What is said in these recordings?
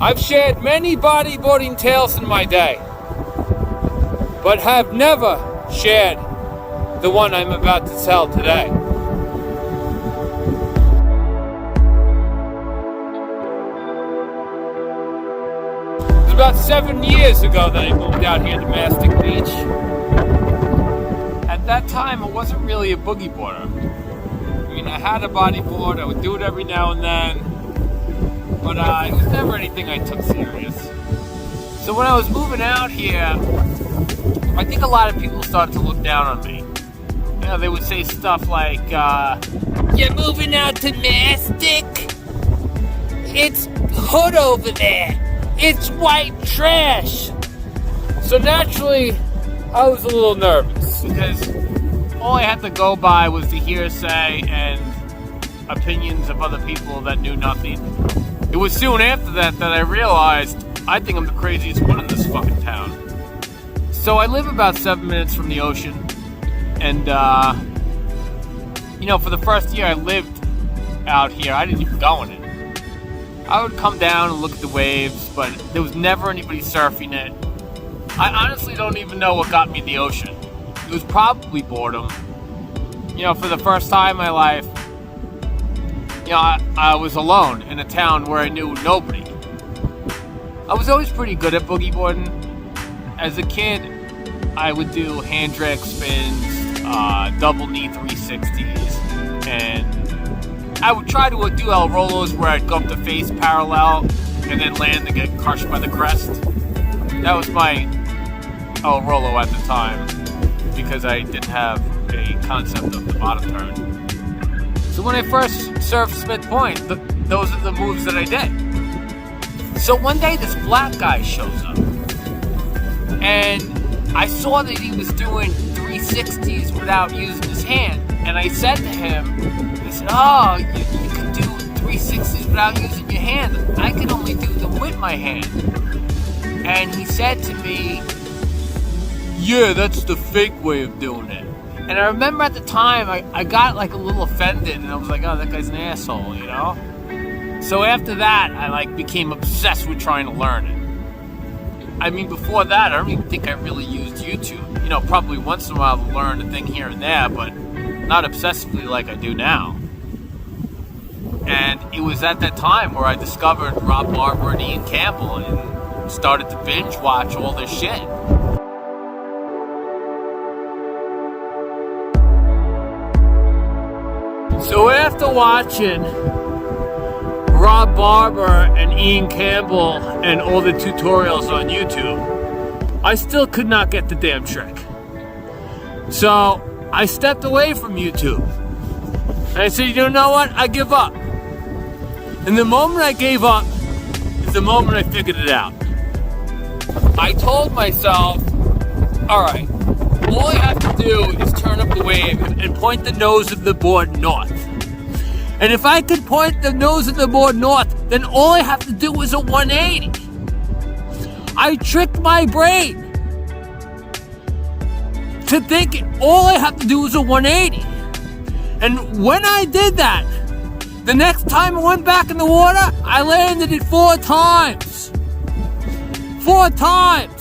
I've shared many bodyboarding tales in my day, but have never shared the one I'm about to tell today. It was about 7 years ago that I moved out here to Mastic Beach. At that time, I wasn't really a boogie boarder. I mean, I had a bodyboard, I would do it every now and then, but it was never anything I took serious. So when I was moving out here, I think a lot of people started to look down on me. You know, they would say stuff like, "You're moving out to Mastic? It's hood over there. It's white trash." So naturally, I was a little nervous because all I had to go by was the hearsay and opinions of other people that knew nothing. It was soon after that I realized I think I'm the craziest one in this fucking town. So I live about 7 minutes from the ocean, and for the first year I lived out here, I didn't even go in it. I would come down and look at the waves, but there was never anybody surfing it. I honestly don't even know what got me in the ocean. It was probably boredom. For the first time in my life, I was alone in a town where I knew nobody. I was always pretty good at boogie boarding. As a kid, I would do hand drag spins, double knee 360s, and I would try to do El Rolos where I'd go up to face parallel and then land and get crushed by the crest. That was my El Rolo at the time, because I didn't have a concept of the bottom turn. So when I first surfed Smith Point, those are the moves that I did. So one day this black guy shows up, and I saw that he was doing 360s without using his hand. And I said to him, I said, "Oh, you can do 360s without using your hand. I can only do them with my hand." And he said to me, "Yeah, that's the fake way of doing it." And I remember at the time, I got like a little offended, and I was like, "Oh, that guy's an asshole," So after that, I became obsessed with trying to learn it. I mean, before that, I don't even think I really used YouTube. Probably once in a while to learn a thing here and there, but not obsessively like I do now. And it was at that time where I discovered Rob Barber and Ian Campbell and started to binge watch all this shit. So after watching Rob Barber and Ian Campbell and all the tutorials on YouTube, I still could not get the damn trick. So I stepped away from YouTube. And I said, "You know what? I give up." And the moment I gave up is the moment I figured it out. I told myself, alright, all I have to do is turn up the wave and point the nose of the board north. And if I could point the nose of the board north, then all I have to do is a 180. I tricked my brain to think all I have to do is a 180. And when I did that, the next time I went back in the water, I landed it 4 times. 4 times.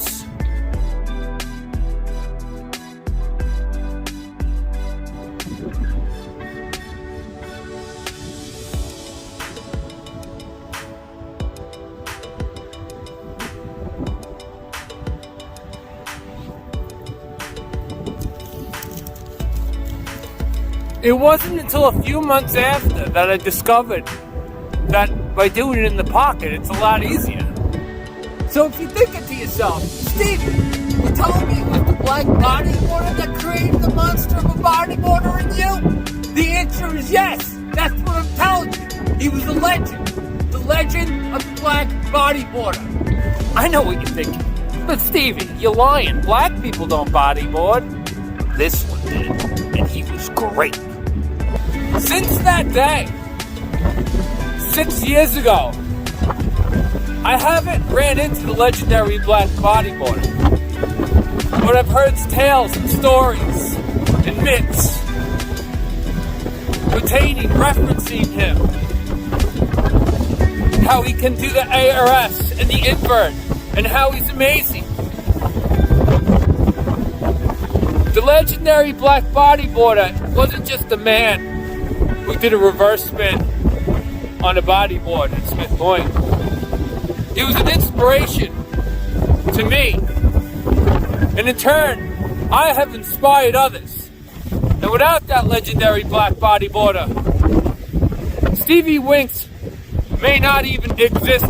It wasn't until a few months after that I discovered that by doing it in the pocket, it's a lot easier. So if you're thinking to yourself, "Stevie, you telling me it was the black bodyboarder that created the monster of a bodyboarder in you?" The answer is yes. That's what I'm telling you. He was a legend. The legend of the black bodyboarder. I know what you're thinking. But Stevie, you're lying. Black people don't bodyboard. This one did, and he was great. Since that day, 6 years ago, I haven't ran into the legendary black bodyboarder, but I've heard tales and stories and myths referencing him, how he can do the ARS and the invert, and how he's amazing. The legendary black bodyboarder wasn't just a man who did a reverse spin on a bodyboard at Smith Point. He was an inspiration to me. And in turn, I have inspired others. And without that legendary black bodyboarder, Stevie Winks may not even exist.